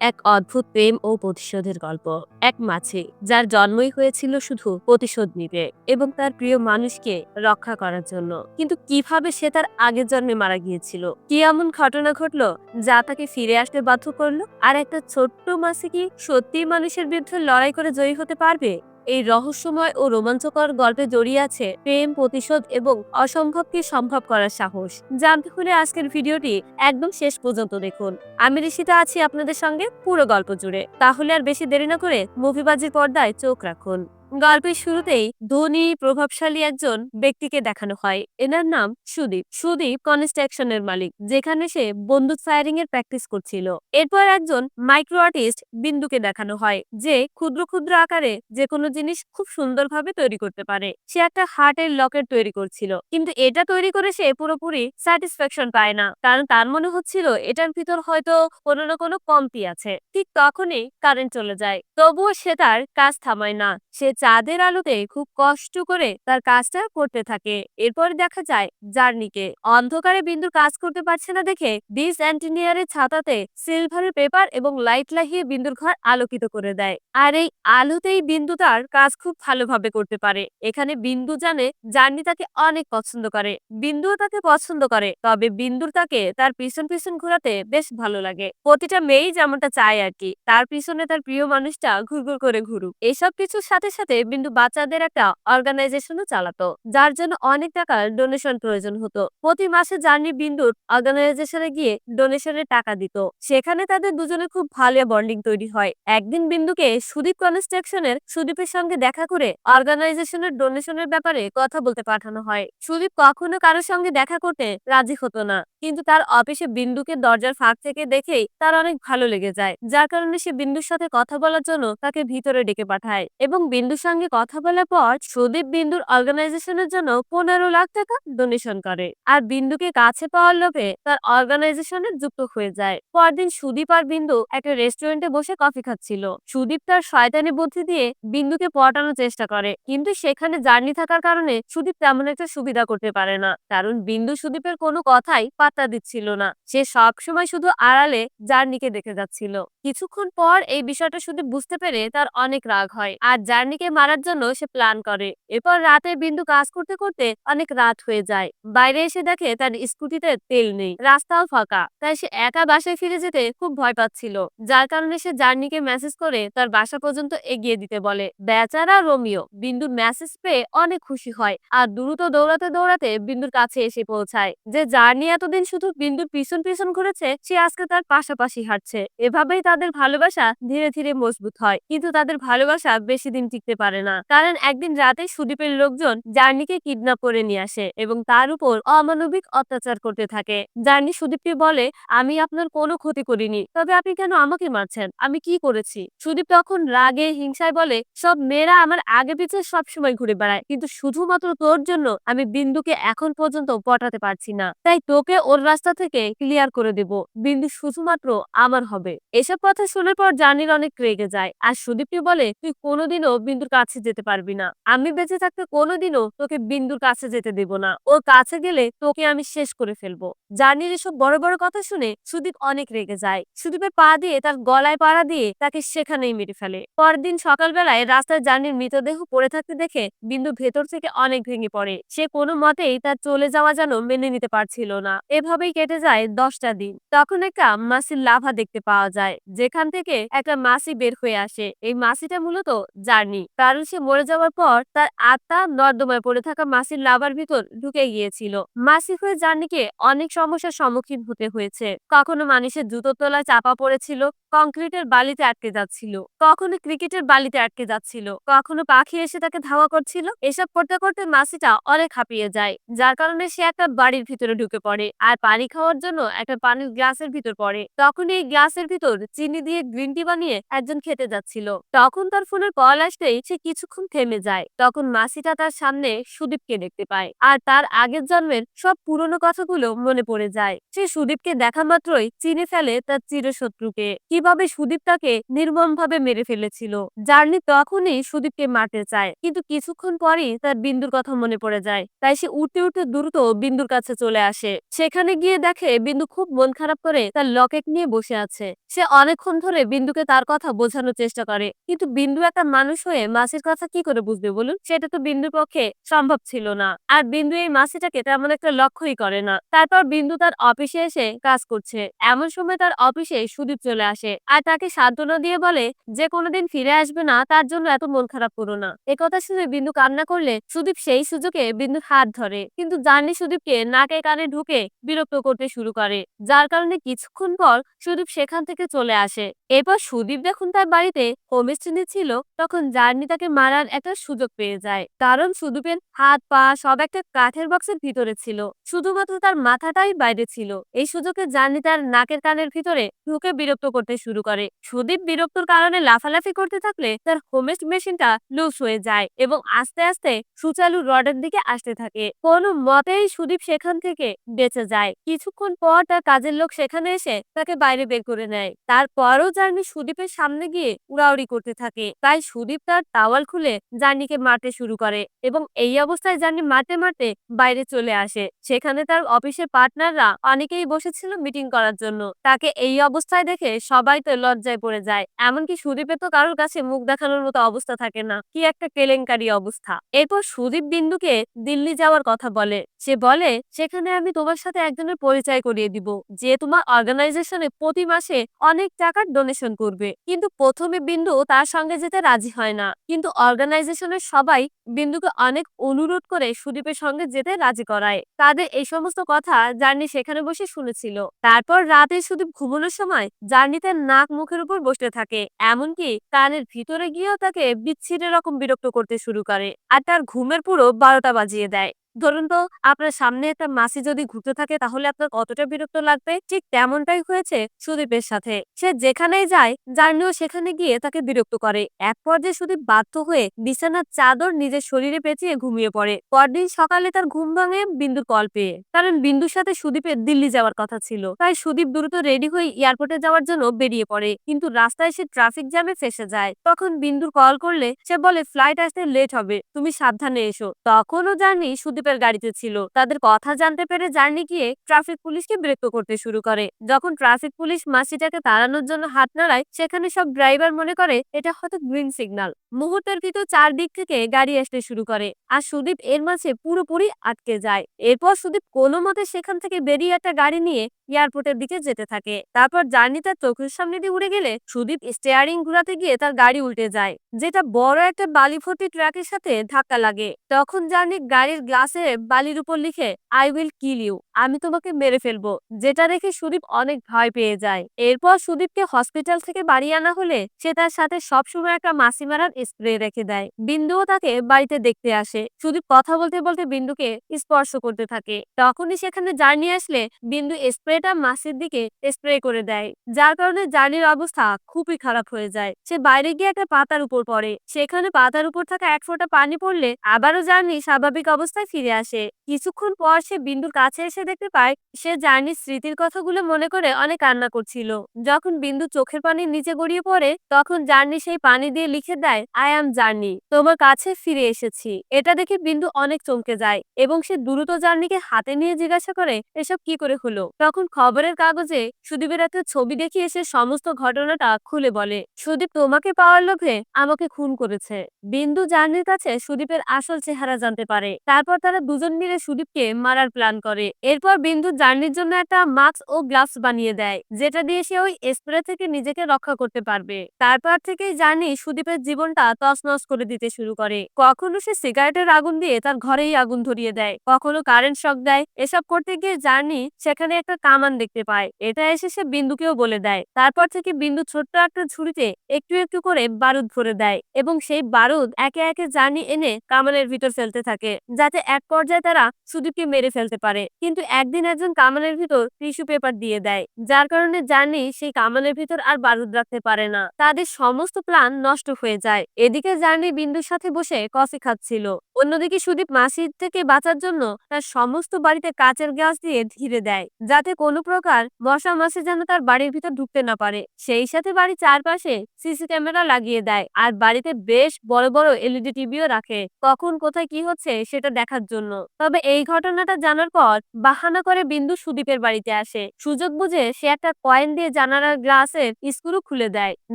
এক অদ্ভুত প্রেম ও প্রতিশোধের গল্প। এক মাছি যার জন্মই হয়েছিল শুধু প্রতিশোধ নিতে এবং তার প্রিয় মানুষকে রক্ষা করার জন্য। কিন্তু কিভাবে সে তার আগের জন্মে মারা গিয়েছিল, কি এমন ঘটনা ঘটলো যা তাকে ফিরে আসতে বাধ্য করলো? আর একটা ছোট্ট মাছি কি সত্যিই মানুষের বিরুদ্ধে লড়াই করে জয়ী হতে পারবে? এই রহস্যময় ও রোমাঞ্চকর গল্পে জড়িয়ে আছে প্রেম, প্রতিশোধ এবং অসম্ভবকে সম্ভব করার সাহস। জানতে হলে আজকের ভিডিওটি একদম শেষ পর্যন্ত দেখুন। আমি ঋষিতা আছি আপনাদের সঙ্গে পুরো গল্প জুড়ে। তাহলে আর বেশি দেরি না করে মুভিবাজির পর্দায় চোখ রাখুন। গল্পের শুরুতেই ধনী প্রভাবশালী একজন ব্যক্তিকে দেখানো হয়। এনার নাম সুদীপ। সুদীপ কনস্ট্রাকশনের মালিক, যেখানে সে বন্দুক ফায়ারিং এর প্র্যাকটিস করছিল। এরপর একজন মাইক্রো আর্টিস্ট বিন্দুকে দেখানো হয়, যে ক্ষুদ্র ক্ষুদ্র আকারে যে কোনো জিনিস খুব সুন্দরভাবে তৈরি করতে পারে। সে একটা হার্টের লকেট তৈরি করছিল, কিন্তু এটা তৈরি করে সে পুরোপুরি স্যাটিসফ্যাকশন পায় না, কারণ তার মনে হচ্ছিল এটার ভিতর হয়তো কোনো না কোনো কমতি আছে। ঠিক তখনই কারেন্ট চলে যায়, তবুও সে তার কাজ থামায় না। সে চাঁদের আলোতে খুব কষ্ট করে তার কাজটা করতে থাকে। এরপর দেখা যায় জার্নিকে। অন্ধকারে বিন্দুর কাজ করতে পারছে না দেখে ডিস এন্জিনিয়ারের ছাতাতে সিলভারের পেপার এবং লাইট লাগিয়ে বিন্দুর ঘর আলোকিত করে দেয়। আর এই আলোতেই বিন্দু তার কাজ খুব ভালোভাবে করতে পারে। এখানে বিন্দু জানে জার্নি তাকে অনেক পছন্দ করে, বিন্দুও তাকে পছন্দ করে। তবে বিন্দুর তাকে তার পিছন পিছন ঘোরাতে বেশ ভালো লাগে। প্রতিটা মেয়েই যেমনটা চায় আর কি, তার পিছনে তার প্রিয় মানুষটা ঘুরঘুর করে ঘুরুক। এসব কিছুর সাথে সাথে বিন্দু বাচ্চাদের একটা অর্গানাইজেশনও চালাতো, যার জন্য অনেক টাকার ডোনেশন প্রয়োজন হতো। প্রতি মাসে জার্নি বিন্দুর অর্গানাইজেশনে গিয়ে ডোনেশনের টাকা দিত। সেখানে তাদের দুজনে খুব ভালো বন্ডিং তৈরি হয়। একদিন বিন্দুকে সুদীপ কনস্ট্রাকশনের সুদীপের সঙ্গে দেখা করে অর্গানাইজেশনের ডোনেশনের ব্যাপারে কথা বলতে পাঠানো হয়। সুদীপ কখনো কারোর সঙ্গে দেখা করতে রাজি হতো না, কিন্তু তার অফিসে বিন্দুকে দরজার ফাঁক থেকে দেখেই তার অনেক ভালো লেগে যায়, যার কারণে সে বিন্দুর সাথে কথা বলার জন্য তাকে ভিতরে ডেকে পাঠায়। এবং বিন্দুর সঙ্গে কথা বলার পর সুদীপ বিন্দুর অর্গানাইজেশনের জন্য 15 লাখ টাকা ডোনেশন করে, আর বিন্দুকে কাছে পাওয়ার লোভে তার অর্গানাইজেশনে যুক্ত হয়ে যায়। পরদিন সুদীপ আর বিন্দু একটা রেস্টুরেন্টে বসে কফি খাচ্ছিল। সুদীপ তার শয়তানি বুদ্ধি দিয়ে বিন্দুকে পটানোর চেষ্টা করে, কিন্তু সেখানে জার্নি থাকার কারণে সুদীপ তেমন একটা সুবিধা করতে পারে না, কারণ বিন্দু সুদীপের কোনো কথাই পাত্তা দিচ্ছিল না। সে সব সময় শুধু আড়ালে জার্নিকে দেখে যাচ্ছিল। কিছুক্ষণ পর এই বিষয়টা সুদীপ বুঝতে পেরে তার অনেক রাগ হয়, আর জার্নিকে মারার জন্য সে প্ল্যান করে। এরপর রাতে বিন্দু কাজ করতে করতে অনেক রাত হয়ে যায়। বাইরে এসে দেখে তার স্কুটিতে তেল নেই, রাস্তাও ফাঁকা। তাই সে একা বাসায় ফিরে যেতে খুব ভয় পাচ্ছিল, যার কারণে সে জার্নিকে মেসেজ করে তার বাসা পর্যন্ত এগিয়ে দিতে বলে। বেচারা রোমিও বিন্দুর মেসেজ পেয়ে অনেক খুশি হয়, আর দ্রুত দৌড়াতে দৌড়াতে বিন্দুর কাছে এসে পৌঁছায়। যে জার্নি এতদিন শুধু বিন্দুর পিছন পিছন ঘুরেছে, সে আজকে তার পাশাপাশি হাঁটছে। এভাবেই তাদের ভালোবাসা ধীরে ধীরে মজবুত হয়, কিন্তু তাদের ভালোবাসা বেশি দিন টিকতে পারে না, কারণ একদিন রাতে সুদীপের লোকজন জার্নিকে কিডন্যাপ করে নিয়ে আসে এবং তার উপর অমানবিক অত্যাচার করতে থাকে। জার্নি সুদীপকে বলে, আমি আপনার কোনো ক্ষতি করিনি, তবে আপনি কেন আমাকে মারছেন? আমি কি করেছি? সুদীপ তখন রাগে হিংসায় বলে, সব মেয়েরা আমার আগে পিছে সবসময় ঘুরে বেড়ায়, কিন্তু শুধুমাত্র তোর জন্য আমি বিন্দুকে এখন পর্যন্ত পটাতে পারছি না, তাই তোকে ওর রাস্তা থেকে ক্লিয়ার করে দেব। বিন্দু শুধুমাত্র আমার হবে। এসব কথা শোনার পর জার্নির অনেক রেগে যায়, আর সুদীপকে বলে, তুই কোনোদিনও বিন্দুর কাছে যেতে পারবি না। আমি বেঁচে থাকতে কোনোদিনও তোকে বিন্দুর কাছে যেতে দেব না। ওর কাছে গেলে তোকে আমি শেষ করে ফেলবো। জার্নির এসব বড় বড় কথা শুনে সুদীপ অনেক রেগে যায়। সুদীপের পা দিয়ে তার গলায় পাড়া দিয়ে তাকে সেখানেই মেরে ফেলে। পরদিন সকালবেলায় রাস্তায় জার্নির মৃতদেহ পড়ে থাকতে দেখে বিন্দু ভেতর থেকে অনেক ভেঙে পড়ে। সে কোনো মতেই তার চলে যাওয়া যেন মেনে নিতে পারছিল না। এভাবেই কেটে যায় 10টা দিন। তখন একটা মাছির লাভা দেখতে পাওয়া যায়, যেখান থেকে একটা মাছি বের হয়ে আসে। এই মাছিটা মূলত জার্নি, কারণ সে মরে যাওয়ার পর তার আত্মা নর্দমায় পড়ে থাকা মাছির লাভার ভিতর ঢুকে গিয়েছিল। মাছি হয়ে জার্নিকে অনেক সমস্যার সম্মুখীন হতে হয়েছে। কখনো মানুষের জুতোর তলায় চাপা পড়েছিল, কংক্রিটের বালিতে আটকে যাচ্ছিল, কখনো ক্রিকেটের বালিতে আটকে যাচ্ছিল, কখনো পাখি এসে তাকে ধাওয়া করছিল। এসব করতে করতে মাছিটা অনেক হাঁপিয়ে যায়, যার কারণে সে একটা বাড়ির ভিতরে ঢুকে পড়ে আর পানি খাওয়ার জন্য একটা পানির গ্লাসের ভিতর পড়ে। তখন এই গ্লাসের ভিতর চিনি দিয়ে গ্রিন টি বানিয়ে একজন খেতে যাচ্ছিল। তখন তার ফোনের কল আসতেই সে কিছুক্ষণ থেমে যায়। তখন মাসিটা তার সামনে সুদীপকে দেখতে পায় আর তার আগের জন্মের সব পুরনো কথাগুলো মনে পড়ে যায়। সে সুদীপকে দেখা মাত্রই চিনে ফেলে তার চিরশত্রুকে, কিভাবে সুদীপ তাকে নির্মমভাবে মেরে ফেলেছিল। জার্নি তখনই সুদীপকে মারতে চায়, কিন্তু কিছুক্ষণ পরই তার বিন্দুর কথা মনে পড়ে যায়। তাই সে উঠতে উঠতে দ্রুত বিন্দুর কাছে চলে আসে। সেখানে গিয়ে দেখে বিন্দু খুব মন খারাপ করে তার লকেট নিয়ে বসে আছে। সে অনেকক্ষণ ধরে বিন্দুকে তার কথা বোঝানোর চেষ্টা করে, কিন্তু বিন্দু একটা মানুষ হয়ে মাসির কথা কি করে বুঝবে বলুন? সেটা তো বিন্দুর পক্ষে সম্ভব ছিল না। আর বিন্দু এই মাসিটাকে তেমন একটা লক্ষ্যই করে না। তারপর বিন্দু তার অফিসে এসে কাজ করছে। এমন সময় তার অফিসে সুদীপ চলে আসে আর তাকে সান্ত্বনা দিয়ে বলে যে কোনোদিন ফিরে আসবে না, তার জন্য এত মন খারাপ করো না। একথা শুনে বিন্দু কান্না করলে সুদীপ সেই সুযোগে বিন্দুর হাত ধরে, কিন্তু জার্নি সুদীপকে নাকে কানে ঢুকে বিরক্ত করতে শুরু করে, যার কারণে কিছুক্ষণ পর সুদীপ সেখান থেকে চলে আসে। এরপর সুদীপ যখন তার বাড়িতে হোমস্টে ছিল, তখন জার্নি তাকে মারার একটা সুযোগ পেয়ে যায়, কারণ সুদীপের হাত পা সব একটা কাঠের বক্সের ভিতরে ছিল, শুধুমাত্র তার মাথাটাই বাইরে ছিল। এই সুযোগে জার্নি তার নাকের কানের ভিতরে ঢুকে বিরক্ত করতে শুরু করে। সুদীপ বিরক্তর কারণে লাফালাফি করতে থাকলে তার হোমেস্ট মেশিনটা লুজ হয়ে যায় এবং আস্তে আস্তে সুচালু রডের দিকে আসতে থাকে। কোনো মতেই সুদীপ সেখান থেকে বেঁচে যায়। কিছুক্ষণ পর তার কাজের লোক সেখানে এসে তাকে বাইরে বের করে নেয়। তারপরও জার্নি সুদীপের সামনে গিয়ে উড়াউড়ি করতে থাকে। তাই সুদীপ তার টাওয়াল খুলে জার্নিকে মারতে শুরু করে এবং এই অবস্থায় জার্নি মারতে মারতে বাইরে চলে আসে। সেখানে তার অফিসের পার্টনাররা অনেকেই বসেছিল মিটিং করার জন্য। তাকে এই অবস্থায় দেখে সবাই তো লজ্জায় পড়ে যায়। এমনকি সুদীপের তো কারোর কাছে মুখ দেখানোর মতো অবস্থা থাকে না। কি একটা কেলেঙ্কারি অবস্থা। এরপর সুদীপ বিন্দুকে দিল্লি যাওয়ার কথা বলে। সে বলে, সেখানে আমি তোমার সাথে একজনের পরিচয় করিয়ে দিব, যে তোমার অর্গানাইজেশনে প্রতি মাসে অনেক টাকার ডোনেশন করবে। কিন্তু প্রথমে বিন্দু তার সঙ্গে যেতে রাজি হয় না, কিন্তু অর্গানাইজেশনের সবাই বিন্দুকে অনেক অনুরোধ করে সুদীপের সঙ্গে যেতে রাজি করায়। তাদের এই সমস্ত কথা জার্নি সেখানে বসে শুনেছিল। তারপর রাতে সুদীপ ঘুমানোর সময় জার্নি তার নাক মুখের উপর বসতে থাকে, এমনকি কানের ভিতরে গিয়েও তাকে বিচ্ছিরি রকম বিরক্ত করতে শুরু করে আর তার ঘুমের পুরো 12টা বাজিয়ে দেয়। ধরুন তো, আপনার সামনে একটা মাছি যদি ঘুরতে থাকে তাহলে আপনার কতটা বিরক্ত লাগবে। ঠিক তেমনটাই হয়েছে সুদীপের সাথে। সে যেখানেই যায় জার্নিও সেখানে গিয়ে তাকে বিরক্ত করে। এক পর্যায়ে সুদীপ বাধ্য হয়ে বিছানার চাদর নিজের শরীরে পেঁচিয়ে ঘুমিয়ে পড়ে। পরদিন সকালে তার ঘুম ভাঙে বিন্দুর কল পেয়ে, কারণ বিন্দুর সাথে সুদীপের দিল্লি যাওয়ার কথা ছিল। তাই সুদীপ দ্রুত রেডি হয়ে এয়ারপোর্টে যাওয়ার জন্য বেরিয়ে পড়ে, কিন্তু রাস্তায় সে ট্রাফিক জ্যামে ফেসে যায়। তখন বিন্দুর কল করলে সে বলে ফ্লাইট আসতে লেট হবে, তুমি সাবধানে এসো। তখনও জার্নি সুদীপের গাড়িতে ছিল। তাদের কথা জানতে পেরে জার্নি গিয়ে ট্রাফিক পুলিশকে বিরক্ত করতে শুরু করে। যখন ট্রাফিক পুলিশ মাসিটাকে তাড়ানোর জন্য হাত নাড়ায়, সেখানে সব ড্রাইভার মনে করে এটা হয়তো গ্রিন সিগন্যাল। মুহূর্তের ভিতর চারদিক থেকে গাড়ি আসতে শুরু করে আর সুদীপ এর মাঝে পুরোপুরি আটকে যায়। এরপর সুদীপ কোনো মতে সেখান থেকে বেরিয়ে একটা গাড়ি নিয়ে এয়ারপোর্টের দিকে যেতে থাকে। তারপর জার্নি তার চোখের সামনে দিয়ে উড়ে গেলে সুদীপ স্টিয়ারিং ঘুরাতে গিয়ে তার গাড়ি উল্টে যায়, যেটা বড় একটা বালি ভর্তি ট্রাকের সাথে ধাক্কা লাগে। তখন জার্নি গাড়ির গ্লাসে বালির উপর লিখে আই উইল কিল ইউ, আমি তোমাকে মেরে ফেলবো, যেটা দেখে সুদীপ অনেক ভয় পেয়ে যায়। এরপর সুদীপকে হসপিটাল থেকে বাড়ি আনা হলে সে তার সাথে সবসময় একটা মাছি মারার স্প্রে রেখে দেয়। বিন্দুও তাকে বাড়িতে দেখতে আসে। সুদীপ কথা বলতে বলতে বিন্দুকে স্পর্শ করতে থাকে। তখনই সেখানে জার্নি আসলে বিন্দু স্প্রেটা মাছির দিকে স্প্রে করে দেয়, যার কারণে জার্নির অবস্থা খুবই খারাপ হয়ে যায়। সে বাইরে গিয়ে একটা পাতার উপর পড়ে। সেখানে পাতার উপর থাকা এক ফোঁটা পানি পড়লে আবারও জার্নি স্বাভাবিক অবস্থায় ফিরে আসে। কিছুক্ষণ পর সে বিন্দুর কাছে এসে দেখতে পায় সে জার্নির স্মৃতির কথাগুলো মনে করে অনেক কান্না করছিল। যখন বিন্দু চোখের পানি নিচে গড়িয়ে পড়ে, তখন জার্নি সেই পানি দিয়ে লিখে দেয় আই অ্যাম জার্নি, তোমার কাছে ফিরে এসেছি। এটা দেখে বিন্দু অনেক চমকে যায় এবং সে দ্রুত জার্নিকে হাতে নিয়ে জিজ্ঞাসা করে এসব কি করে হলো। তখন খবরের কাগজে সুদীপের একটা ছবি দেখিয়ে সে সমস্ত ঘটনাটা খুলে বলে সুদীপ তোমাকে পাওয়ার লোভে আমাকে খুন করেছে। বিন্দু জার্নির কাছে সুদীপের আসল চেহারা জানতে পারে। তারপর তারা দুজন মিলে সুদীপকে মারার প্ল্যান করে। এরপর বিন্দু জার্নির জন্য একটা মাস্ক ও গ্লাভস বানিয়ে দেয়, যেটা দিয়ে সে ওই স্প্রে থেকে নিজেকে রক্ষা করতে পারবে। তারপর থেকেই জার্নি সুদীপের জীবনটা তছনছ করে দিতে শুরু করে। কখনো সে সিগারেটের আগুন দিয়ে তার ঘরেই আগুন ধরিয়ে দেয়, কখনো কারেন্ট শক দেয়। এসব করতে গিয়ে জার্নি সেখানে একটা কামান দেখতে পায়। এটা এসে সে বিন্দুকেও বলে দেয়। তারপর থেকে বিন্দু ছোট্ট একটা ঝুড়িতে একটু একটু করে বারুদ ভরে দেয় এবং সেই বারুদ একে একে জার্নি এনে কামানের ভিতর ফেলতে থাকে, যাতে এক পর্যায়ে তারা সুদীপকে মেরে ফেলতে পারে, কিন্তু একদিন একজন কামানের ভিতর টিস্যু পেপার দিয়ে দেয়, যার কারণে জার্নি সেই কামানের ভিতর আর বারুদ রাখতে পারে না। তাদের সমস্ত প্ল্যান নষ্ট হয়ে যায়। এদিকে জার্নি বিন্দুর সাথে বসে কফি খাচ্ছিল, অন্যদিকে সুদীপ মাসির থেকে বাঁচার জন্য তার সমস্ত বাড়িতে কাচের গ্লাস দিয়ে ঘিরে দেয়, যাতে কোনো প্রকার মশা মাছি যেন তার বাড়ির ভিতর ঢুকতে না পারে। সেই সাথে বাড়ির চারপাশে সিসি ক্যামেরা লাগিয়ে দেয়, আর বাড়িতে বেশ বড় বড় এলইডি টিভিও রাখে, কখন কোথায় কি হচ্ছে সেটা দেখার জন্য। তবে এই ঘটনাটা জানার পর বাহানা করে বিন্দু সুদীপের বাড়িতে আসে। সুযোগ বুঝে সে একটা কয়েন দিয়ে জানালার গ্লাসের স্ক্রু খুলে দেয়,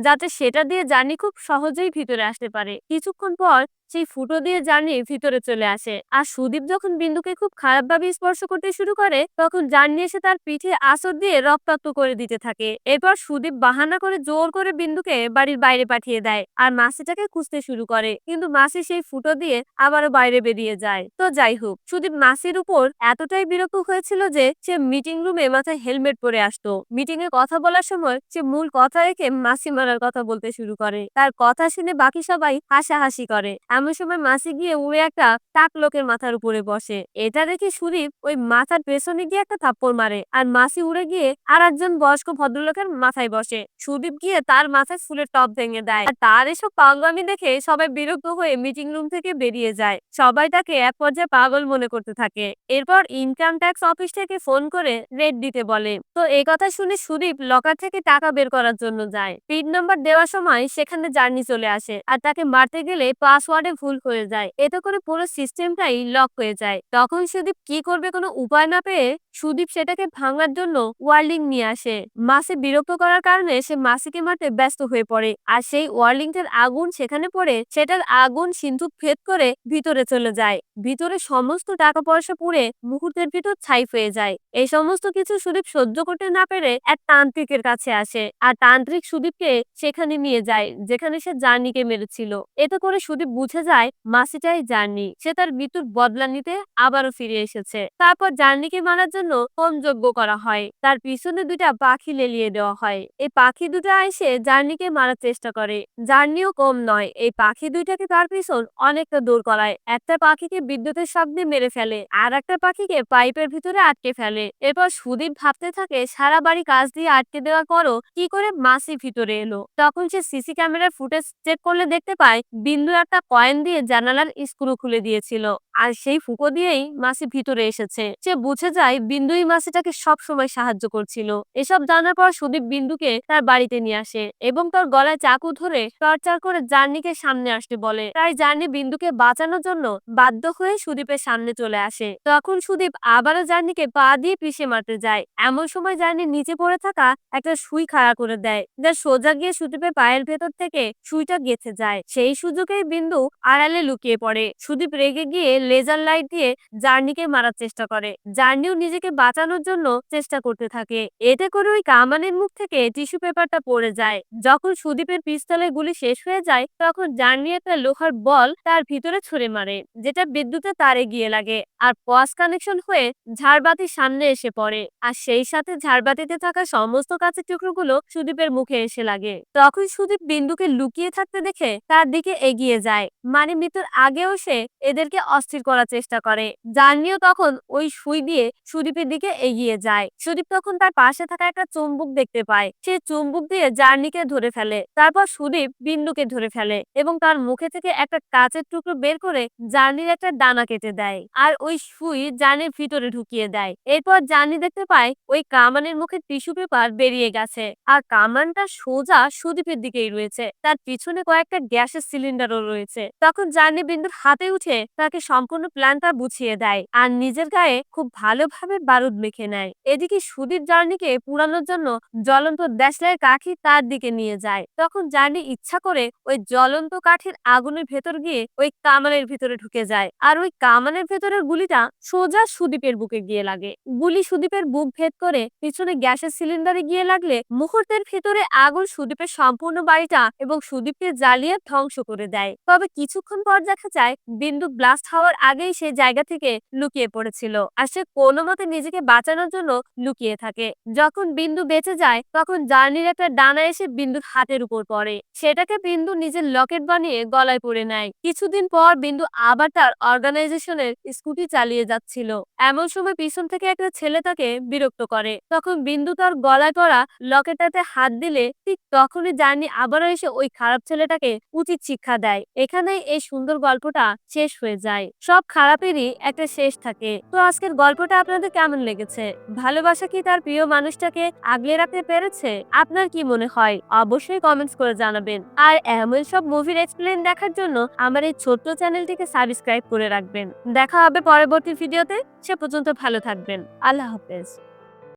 যাতে সেটা দিয়ে জার্নি খুব সহজেই ভিতরে আসতে পারে। কিছুক্ষণ পর সেই ফুটো দিয়ে জার্নি ভিতরে চলে আসে, আর সুদীপ যখন বিন্দুকে খুব খারাপভাবে স্পর্শ করতে শুরু করে, তখন জার্নি এসে তার পিঠে আঁচড় দিয়ে রক্তাক্ত করে দিতে থাকে। এরপর সুদীপ বাহানা করে জোর করে বিন্দুকে বাড়ির বাইরে পাঠিয়ে দেয়, আর মাসিটাকে খুঁজতে শুরু করে, কিন্তু মাসি সেই ফুটো দিয়ে আবারও বাইরে বেরিয়ে যায়। তো যাই হোক, সুদীপ মাসির উপর এতটাই বিরক্ত হয়েছিল যে সে মিটিং রুমে মাথায় হেলমেট পরে আসতো। মিটিং এ কথা বলার সময় সে মূল কথা রেখে মাসি মারার কথা বলতে শুরু করে। তার কথা শুনে বাকি সবাই হাসাহাসি করে। এমন সময় মাসি গিয়ে উড়ে একটা টাক লোকের মাথার উপরে বসে। এটা দেখে সুদীপ ওই মাথার পেছনে গিয়ে একটা থাপ্পড় মারে, আর মাসি উড়ে গিয়ে আর একজন বয়স্ক ভদ্রলোকের মাথায় বসে। সুদীপ গিয়ে তার মাথায় ফুলের টব ভেঙে দেয়, আর তার এসব পাগলামি দেখে সবাই বিরক্ত হয়ে মিটিং রুম থেকে বেরিয়ে যায়। সবাই তাকে এক পর্যায়ে পাগল মনে করতে থাকে। এরপর ইনকাম ট্যাক্স অফিস থেকে ফোন করে রেড দিতে বলে। তো এই কথা শুনে সুদীপ লকার থেকে টাকা বের করার জন্য যায়। পিন নাম্বার দেওয়ার সময় সেখানে জার্নি চলে আসে, আর তাকে মারতে গেলে পাসওয়ার্ডে ভুল হয়ে যায়। এতে করে পুরো সিস্টেমটাই লক হয়ে যায়। তখন সুদীপ কি করবে কোনো উপায় না পেয়ে সুদীপ সেটাকে ভাঙার জন্য ওয়ার্লিং নিয়ে আসে। মাসি বিরক্ত করার কারণে সে মাসিকে মারতে ব্যস্ত হয়ে পড়ে, আর সেই ওয়ার্লিংটার আগুন সেখানে পড়ে সেটার আগুন সিন্ধুক ভেদ করে ভিতরে চলে যায়। ভিতরে সমস্ত টাকা পয়সা পুড়ে মুহূর্তের ভিতর ছাই হয়ে যায়। এই সমস্ত কিছু সুদীপ সহ্য করতে না পেরে এক তান্ত্রিকের কাছে আসে, আর তান্ত্রিক সুদীপকে সেখানে নিয়ে যায় যেখানে সে জার্নিকে মেরেছিল। এতে করে সুদীপ বুঝে যায় মাসিটাই জার্নি, সে তার মৃত্যুর বদলা নিতে আবারও ফিরে এসেছে। তারপর জার্নিকে মারার জন্য হোম যজ্ঞ করা হয়, তার পিছনে দুইটা পাখি লেলিয়ে দেওয়া হয়। এই পাখি দুটো এসে জার্নিকে মারার চেষ্টা করে। জার্নিও কম নয়, এই পাখি দুইটাকে তার পিছন অনেকটা দূর করায়। একটা পাখিকে বিদ্যুতের শব্দে মেরে ফেলে, আর একটা পাখিকে পাইপের ভিতরে আটকে ফেলে। এরপর সুদীপ ভাবতে থাকে সারা বাড়ি কাজ দিয়ে আটকে দেওয়ার পরও কি করে মাসি ভিতরে এলো। তখন সে সিসি ক্যামেরার ফুটেজ চেক করলে দেখতে পায় বিন্দু একটা কয়েন দিয়ে জানালার স্ক্রু খুলে দিয়েছিল, আর সেই ফুঁকো দিয়েই মাসি ভিতরে এসেছে। সে বুঝে যায় বিন্দুই মাসিটাকে সব সময় সাহায্য করছিল। এসব জানার পর সুদীপ বিন্দুকে তার বাড়িতে নিয়ে আসে এবং তার গলায় চাকু ধরে টর্চার করে জার্নিকে সামনে আসতে বলে। তাই জার্নি বিন্দুকে বাঁচানোর জন্য বাধ্য হয়ে সুদীপের সামনে চলে আসে। তখন সুদীপ আবারও জার্নিকে পা দিয়ে পিষে মারতে যায়। এমন সময় জার্নি নিচে পড়ে থাকা একটা সুই খাড়া করে দেয়, যা সোজা গিয়ে সুদীপের পায়ের ভেতর থেকে সুইটা গেঁথে যায়। সেই সুযোগে বিন্দু আড়ালে লুকিয়ে পড়ে। সুদীপ রেগে গিয়ে লেজার লাইট দিয়ে জার্নিকে মারার চেষ্টা করে। জার্নিও নিজেকে বাঁচানোর জন্য চেষ্টা করতে থাকে। এতে করে ওই কামানের মুখ থেকে টিস্যু পেপারটা পড়ে যায়। যখন সুদীপের পিস্তলের গুলি শেষ হয়ে যায়, তখন জার্নি একটা লোহার বল তার ভিতরে ছুঁড়ে মারে, যেটা বিদ্যুতের তারে গিয়ে লাগে, আর পস কানেকশন হয়ে ঝাড়বাতির সামনে এসে পড়ে। আর সেই সাথে ঝাড়বাতিতে থাকা সমস্ত কাঁচের টুকরোগুলো সুদীপের মুখে এসে লাগে। তখন সুদীপ বিন্দুকে লুকিয়ে থাকতে দেখে তার দিকে এগিয়ে যায়, মানে মৃত্যুর আগেও সে এদেরকে অস্থির করার চেষ্টা করে। জার্নিও তখন ওই সুই দিয়ে সুদীপের দিকে এগিয়ে যায়। সুদীপ তখন তার পাশে থাকা একটা চুম্বক দেখতে পায়, সে চুম্বক দিয়ে জার্নিকে ধরে ফেলে। তারপর সুদীপ বিন্দুকে ধরে ফেলে এবং তার মুখে থেকে একটা কাঁচের টুকরো বের করে জার্নির একটা ডানা কেটে দেয়, আর ওই সুই জার্নির ভিতরে ঢুকিয়ে দেয়। এরপর জার্নি দেখতে পায় ওই কামানের মুখে টিস্যু পেপার বেরিয়ে গেছে, আর কামানটা সোজা সুদীপের দিকেই রয়েছে। তার পিছনে কয়েকটা গ্যাসের সিলিন্ডারও রয়েছে। তখন জার্নি বিন্দুর হাতে উঠে তাকে সম্পূর্ণ প্ল্যানটা বুঝিয়ে দেয়, আর নিজের গায়ে খুব ভালোভাবে বারুদ মেখে নেয়। এদিকে সুদীপ জার্নিকে পুরানোর জন্য জ্বলন্ত দেশলাই কাঠি তার দিকে নিয়ে যায়। তখন জার্নি ইচ্ছা করে ওই জ্বলন্ত কাঠির আগুনের ভেতর গিয়ে ওই কামানের ভিতরে ঢুকে যায়, আর ওই কামানের ভেতরের গুলিটা সোজা সুদীপের বুকে গিয়ে লাগে। গুলি সুদীপের বুক ভেদ করে পিছনে গ্যাসের সিলিন্ডারে গিয়ে লাগলে মুহূর্তের ভিতরে আগুন সুদীপের সম্পূর্ণ বাড়িটা এবং সুদীপকে জ্বালিয়ে ধ্বংস করে দেয়। তবে কিছুক্ষণ পর দেখা যায় বিন্দু ব্লাস্ট হওয়ার আগেই সেই জায়গা থেকে লুকিয়ে পড়েছিল, আর সে কোনো মতে সাথে নিজেকে বাঁচানোর জন্য লুকিয়ে থাকে। যখন বিন্দু বেঁচে যায় তখন জার্নির একটা ডানা এসে বিন্দুর হাতের উপর পড়ে। সেটাকে বিন্দু নিজের লকেট বানিয়ে গলায় পরে নেয়। কিছুদিন পর বিন্দু আবার তার অর্গানাইজেশনের স্কুটি চালিয়ে যাচ্ছিল। এমন সময় পিছন থেকে একটা ছেলে তাকে বিরক্ত করে। তখন বিন্দু তার গলায় পড়া লকেটটাতে হাত দিলে ঠিক তখনই জার্নি আবারও এসে ওই খারাপ ছেলেটাকে উচিত শিক্ষা দেয়। এখানেই এই সুন্দর গল্পটা শেষ হয়ে যায়। সব খারাপেরই একটা শেষ থাকে। তো আজকের গল্পটা আপনাদের কেমন লেগেছে? ভালোবাসা কি তার প্রিয় মানুষটাকে আগলে রাখতে পেরেছে? আপনার কি মনে হয়? অবশ্যই কমেন্টস করে জানাবেন। আর এমন সব মুভির এক্সপ্লেন দেখার জন্য আমার এই ছোট্ট চ্যানেলটিকে সাবস্ক্রাইব করে রাখবেন। দেখা হবে পরবর্তী ভিডিওতে। সে পর্যন্ত ভালো থাকবেন। আল্লাহ হাফেজ।